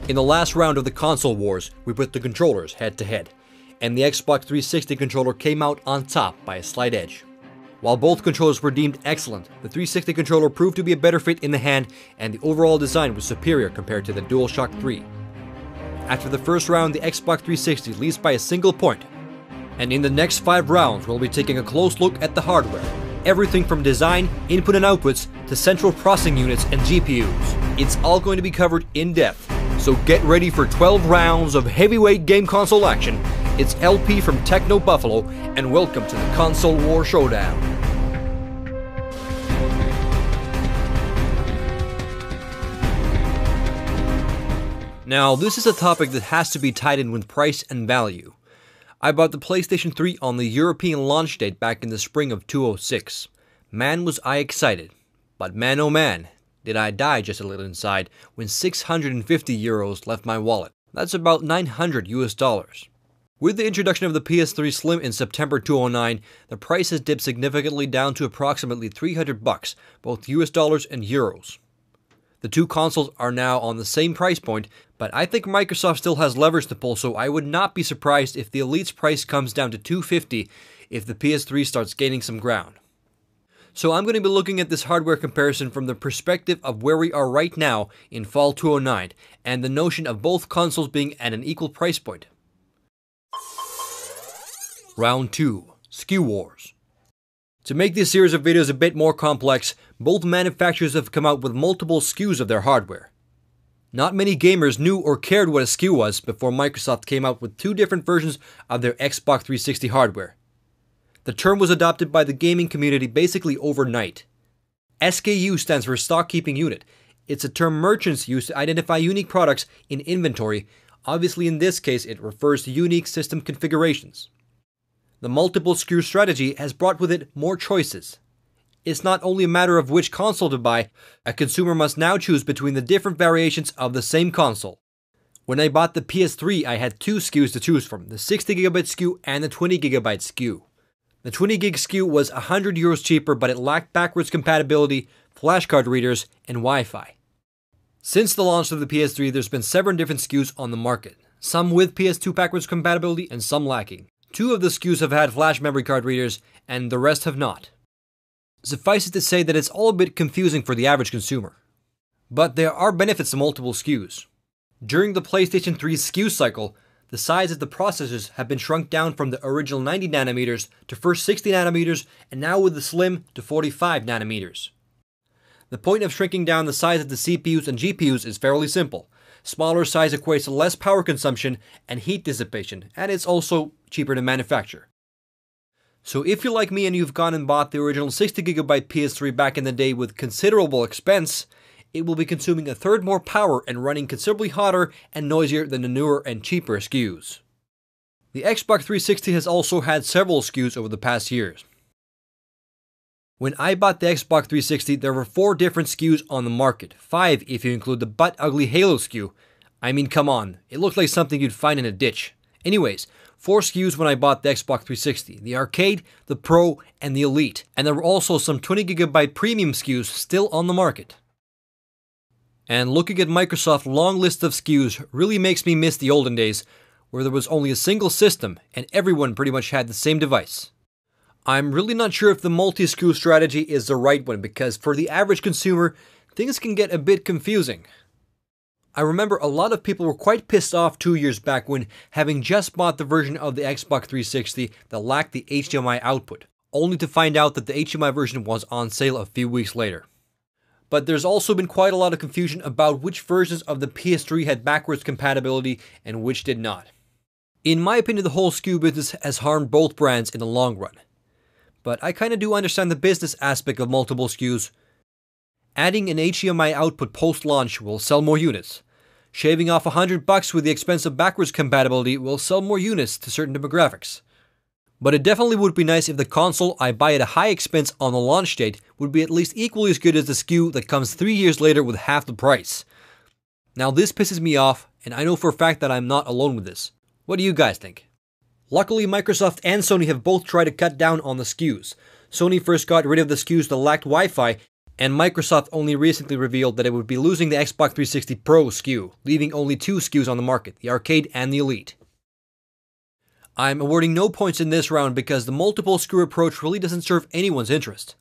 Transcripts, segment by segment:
In the last round of the console wars, we put the controllers head to head, and the Xbox 360 controller came out on top by a slight edge. While both controllers were deemed excellent, the 360 controller proved to be a better fit in the hand, and the overall design was superior compared to the DualShock 3. After the first round, the Xbox 360 leads by a single point, and in the next 5 rounds we'll be taking a close look at the hardware. Everything from design, input and outputs, to central processing units and GPUs. It's all going to be covered in depth, so get ready for 12 rounds of heavyweight game console action. It's LP from Techno Buffalo, and welcome to the Console War Showdown. Now, this is a topic that has to be tied in with price and value. I bought the PlayStation 3 on the European launch date back in the spring of 2006. Man was I excited, but man oh man, did I die just a little inside when 650 euros left my wallet. That's about $900 US. With the introduction of the PS3 Slim in September 2009, the price has dipped significantly down to approximately $300, both US dollars and euros. The two consoles are now on the same price point, but I think Microsoft still has levers to pull, so I would not be surprised if the Elite's price comes down to $250 if the PS3 starts gaining some ground. So I'm going to be looking at this hardware comparison from the perspective of where we are right now in fall 2009, and the notion of both consoles being at an equal price point. Round 2. SKU Wars. To make this series of videos a bit more complex, both manufacturers have come out with multiple SKUs of their hardware. Not many gamers knew or cared what a SKU was before Microsoft came out with 2 different versions of their Xbox 360 hardware. The term was adopted by the gaming community basically overnight. SKU stands for Stock Keeping Unit. It's a term merchants use to identify unique products in inventory. Obviously, in this case, it refers to unique system configurations. The multiple SKU strategy has brought with it more choices. It's not only a matter of which console to buy, a consumer must now choose between the different variations of the same console. When I bought the PS3, I had 2 SKUs to choose from, the 60GB SKU and the 20GB SKU. The 20GB SKU was €100 cheaper, but it lacked backwards compatibility, flashcard readers, and Wi-Fi. Since the launch of the PS3, there's been 7 different SKUs on the market, some with PS2 backwards compatibility and some lacking. 2 of the SKUs have had flash memory card readers, and the rest have not. Suffice it to say that it's all a bit confusing for the average consumer. But there are benefits to multiple SKUs. During the PlayStation 3 SKU cycle, the size of the processors have been shrunk down from the original 90nm to first 60nm, and now with the Slim to 45nm. The point of shrinking down the size of the CPUs and GPUs is fairly simple. Smaller size equates to less power consumption and heat dissipation, and it's also cheaper to manufacture. So if you're like me and you've gone and bought the original 60GB PS3 back in the day with considerable expense, it will be consuming a third more power and running considerably hotter and noisier than the newer and cheaper SKUs. The Xbox 360 has also had several SKUs over the past years. When I bought the Xbox 360, there were 4 different SKUs on the market, 5 if you include the butt-ugly Halo SKU. I mean, come on, it looked like something you'd find in a ditch. Anyways, 4 SKUs when I bought the Xbox 360, the Arcade, the Pro, and the Elite, and there were also some 20GB premium SKUs still on the market. And looking at Microsoft's long list of SKUs really makes me miss the olden days, where there was only a single system and everyone pretty much had the same device. I'm really not sure if the multi-SKU strategy is the right one, because for the average consumer, things can get a bit confusing. I remember a lot of people were quite pissed off 2 years back when, having just bought the version of the Xbox 360 that lacked the HDMI output, only to find out that the HDMI version was on sale a few weeks later. But there's also been quite a lot of confusion about which versions of the PS3 had backwards compatibility and which did not. In my opinion, the whole SKU business has harmed both brands in the long run. But I kinda do understand the business aspect of multiple SKUs. Adding an HDMI output post-launch will sell more units. Shaving off $100 with the expense of backwards compatibility will sell more units to certain demographics. But it definitely would be nice if the console I buy at a high expense on the launch date would be at least equally as good as the SKU that comes 3 years later with half the price. Now this pisses me off, and I know for a fact that I'm not alone with this. What do you guys think? Luckily, Microsoft and Sony have both tried to cut down on the SKUs. Sony first got rid of the SKUs that lacked Wi-Fi, And Microsoft only recently revealed that it would be losing the Xbox 360 Pro SKU, leaving only two SKUs on the market, the Arcade and the Elite. I'm awarding no points in this round because the multiple SKU approach really doesn't serve anyone's interest.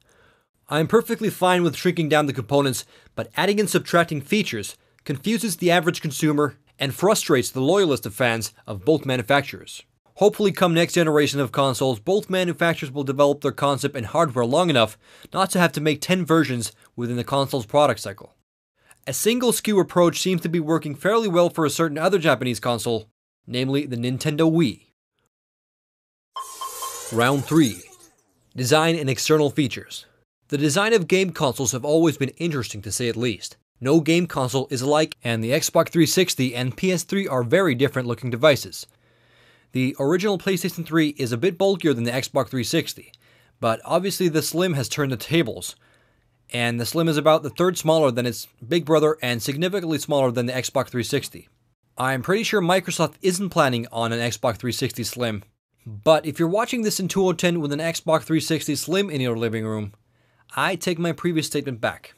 I'm perfectly fine with shrinking down the components, but adding and subtracting features confuses the average consumer and frustrates the loyalist of fans of both manufacturers. Hopefully come next generation of consoles, both manufacturers will develop their concept and hardware long enough not to have to make 10 versions within the console's product cycle. A single SKU approach seems to be working fairly well for a certain other Japanese console, namely the Nintendo Wii. Round 3. Design and external features. The design of game consoles have always been interesting to say at least. No game console is alike, and the Xbox 360 and PS3 are very different looking devices. The original PlayStation 3 is a bit bulkier than the Xbox 360, but obviously the Slim has turned the tables, and the Slim is about the third smaller than its big brother and significantly smaller than the Xbox 360. I'm pretty sure Microsoft isn't planning on an Xbox 360 Slim, but if you're watching this in 2010 with an Xbox 360 Slim in your living room, I take my previous statement back.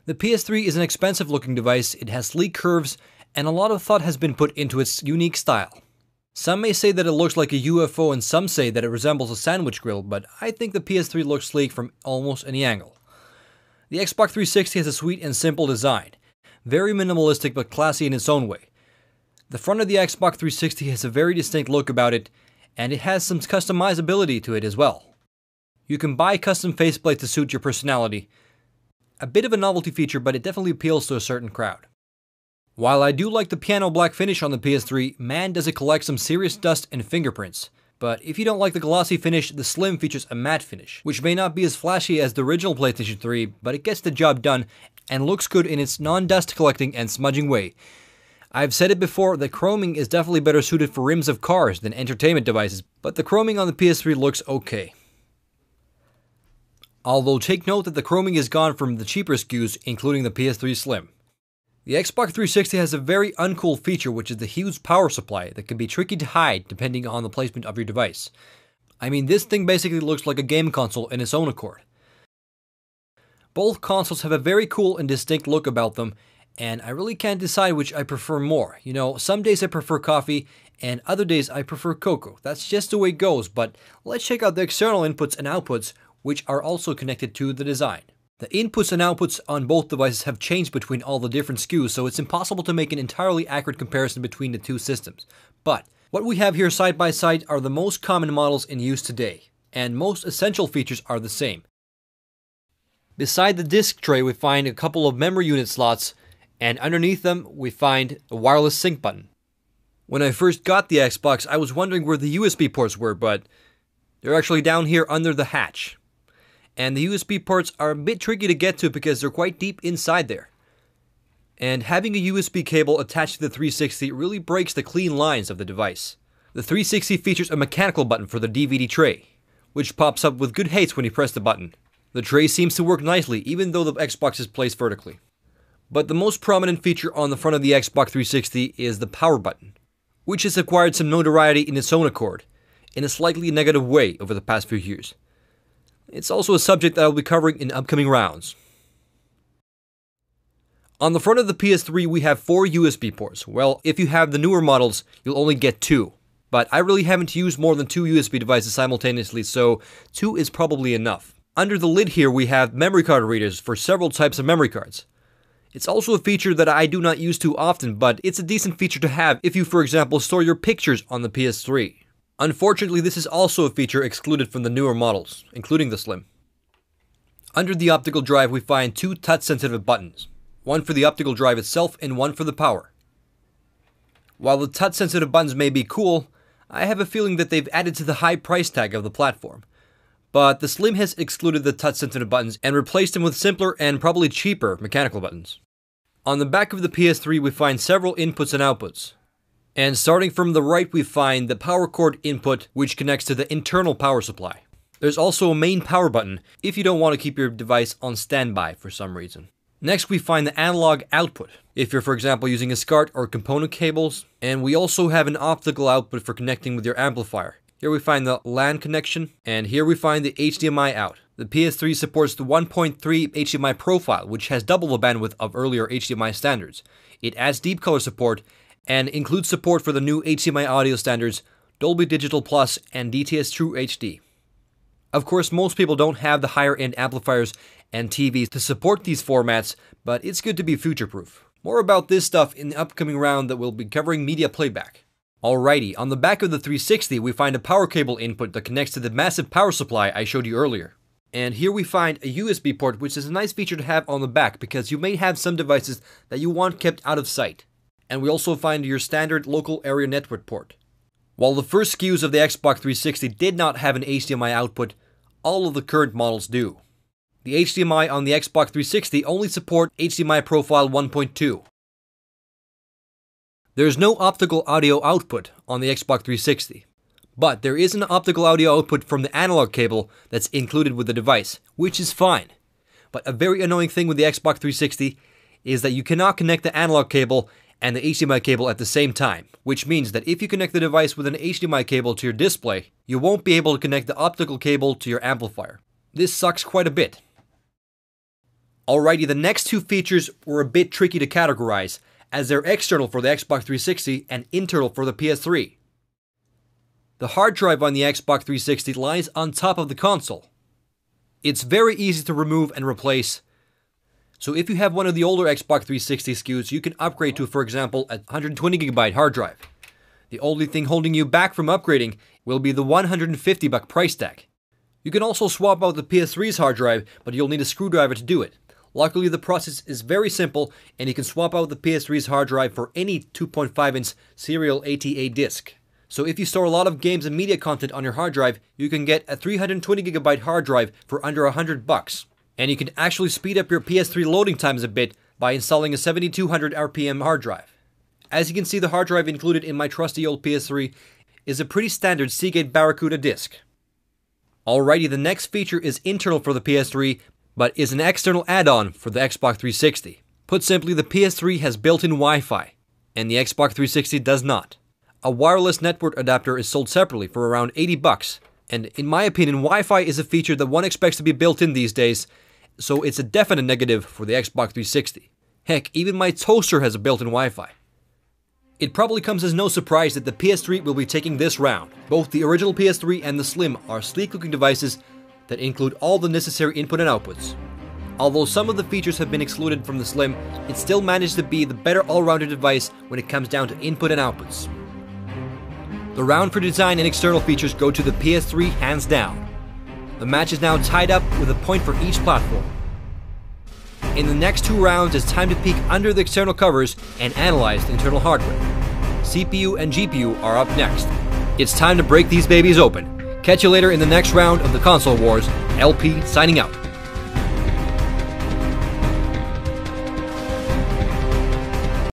The PS3 is an expensive looking device, it has sleek curves, and a lot of thought has been put into its unique style. Some may say that it looks like a UFO and some say that it resembles a sandwich grill, but I think the PS3 looks sleek from almost any angle. The Xbox 360 has a sweet and simple design, very minimalistic but classy in its own way. The front of the Xbox 360 has a very distinct look about it, and it has some customizability to it as well. You can buy custom faceplates to suit your personality. A bit of a novelty feature, but it definitely appeals to a certain crowd. While I do like the piano black finish on the PS3, man does it collect some serious dust and fingerprints. But if you don't like the glossy finish, the Slim features a matte finish, which may not be as flashy as the original PlayStation 3, but it gets the job done and looks good in its non-dust collecting and smudging way. I've said it before that chroming is definitely better suited for rims of cars than entertainment devices, but the chroming on the PS3 looks okay. Although take note that the chroming is gone from the cheaper SKUs, including the PS3 Slim. The Xbox 360 has a very uncool feature, which is the huge power supply that can be tricky to hide depending on the placement of your device. I mean, this thing basically looks like a game console in its own accord. Both consoles have a very cool and distinct look about them, and I really can't decide which I prefer more. You know, some days I prefer coffee, and other days I prefer cocoa. That's just the way it goes, but let's check out the external inputs and outputs, which are also connected to the design. The inputs and outputs on both devices have changed between all the different SKUs, so it's impossible to make an entirely accurate comparison between the two systems. But what we have here side by side are the most common models in use today, and most essential features are the same. Beside the disc tray, we find a couple of memory unit slots, and underneath them we find a wireless sync button. When I first got the Xbox, I was wondering where the USB ports were, but they're actually down here under the hatch. And the USB ports are a bit tricky to get to because they're quite deep inside there. And having a USB cable attached to the 360 really breaks the clean lines of the device. The 360 features a mechanical button for the DVD tray, which pops up with good haste when you press the button. The tray seems to work nicely even though the Xbox is placed vertically. But the most prominent feature on the front of the Xbox 360 is the power button, which has acquired some notoriety in its own accord, in a slightly negative way over the past few years. It's also a subject that I'll be covering in upcoming rounds. On the front of the PS3 we have 4 USB ports. Well, if you have the newer models, you'll only get 2. But I really haven't used more than 2 USB devices simultaneously, so 2 is probably enough. Under the lid here we have memory card readers for several types of memory cards. It's also a feature that I do not use too often, but it's a decent feature to have if you, for example, store your pictures on the PS3. Unfortunately, this is also a feature excluded from the newer models, including the Slim. Under the optical drive, we find 2 touch-sensitive buttons, one for the optical drive itself and one for the power. While the touch-sensitive buttons may be cool, I have a feeling that they've added to the high price tag of the platform. But the Slim has excluded the touch-sensitive buttons and replaced them with simpler and probably cheaper mechanical buttons. On the back of the PS3, we find several inputs and outputs. And starting from the right, we find the power cord input, which connects to the internal power supply. There's also a main power button, if you don't want to keep your device on standby for some reason. Next, we find the analog output, if you're, for example, using a SCART or component cables. And we also have an optical output for connecting with your amplifier. Here we find the LAN connection, and here we find the HDMI out. The PS3 supports the 1.3 HDMI profile, which has double the bandwidth of earlier HDMI standards. It adds deep color support and includes support for the new HDMI audio standards Dolby Digital Plus and DTS True HD. Of course, most people don't have the higher end amplifiers and TVs to support these formats, but it's good to be future-proof. More about this stuff in the upcoming round that will be covering media playback. Alrighty, on the back of the 360 we find a power cable input that connects to the massive power supply I showed you earlier. And here we find a USB port, which is a nice feature to have on the back because you may have some devices that you want kept out of sight. And we also find your standard local area network port. While the first SKUs of the Xbox 360 did not have an HDMI output, all of the current models do. The HDMI on the Xbox 360 only support HDMI profile 1.2. There's no optical audio output on the Xbox 360, but there is an optical audio output from the analog cable that's included with the device, which is fine. But a very annoying thing with the Xbox 360 is that you cannot connect the analog cable and the HDMI cable at the same time, which means that if you connect the device with an HDMI cable to your display, you won't be able to connect the optical cable to your amplifier. This sucks quite a bit. Alrighty, the next two features were a bit tricky to categorize, as they're external for the Xbox 360 and internal for the PS3. The hard drive on the Xbox 360 lies on top of the console. It's very easy to remove and replace, so if you have one of the older Xbox 360 SKUs, you can upgrade to, for example, a 120GB hard drive. The only thing holding you back from upgrading will be the $150 price tag. You can also swap out the PS3's hard drive, but you'll need a screwdriver to do it. Luckily, the process is very simple, and you can swap out the PS3's hard drive for any 2.5-inch serial ATA disc. So if you store a lot of games and media content on your hard drive, you can get a 320GB hard drive for under $100. And you can actually speed up your PS3 loading times a bit by installing a 7200 RPM hard drive. As you can see, the hard drive included in my trusty old PS3 is a pretty standard Seagate Barracuda disc. Alrighty, the next feature is internal for the PS3, but is an external add-on for the Xbox 360. Put simply, the PS3 has built-in Wi-Fi, and the Xbox 360 does not. A wireless network adapter is sold separately for around $80, and in my opinion, Wi-Fi is a feature that one expects to be built in these days, so it's a definite negative for the Xbox 360. Heck, even my toaster has a built-in Wi-Fi. It probably comes as no surprise that the PS3 will be taking this round. Both the original PS3 and the Slim are sleek-looking devices that include all the necessary input and outputs. Although some of the features have been excluded from the Slim, it still managed to be the better all-rounded device when it comes down to input and outputs. The round for design and external features go to the PS3 hands down. The match is now tied up with a point for each platform. In the next two rounds, it's time to peek under the external covers and analyze the internal hardware. CPU and GPU are up next. It's time to break these babies open. Catch you later in the next round of the Console Wars. LP signing out.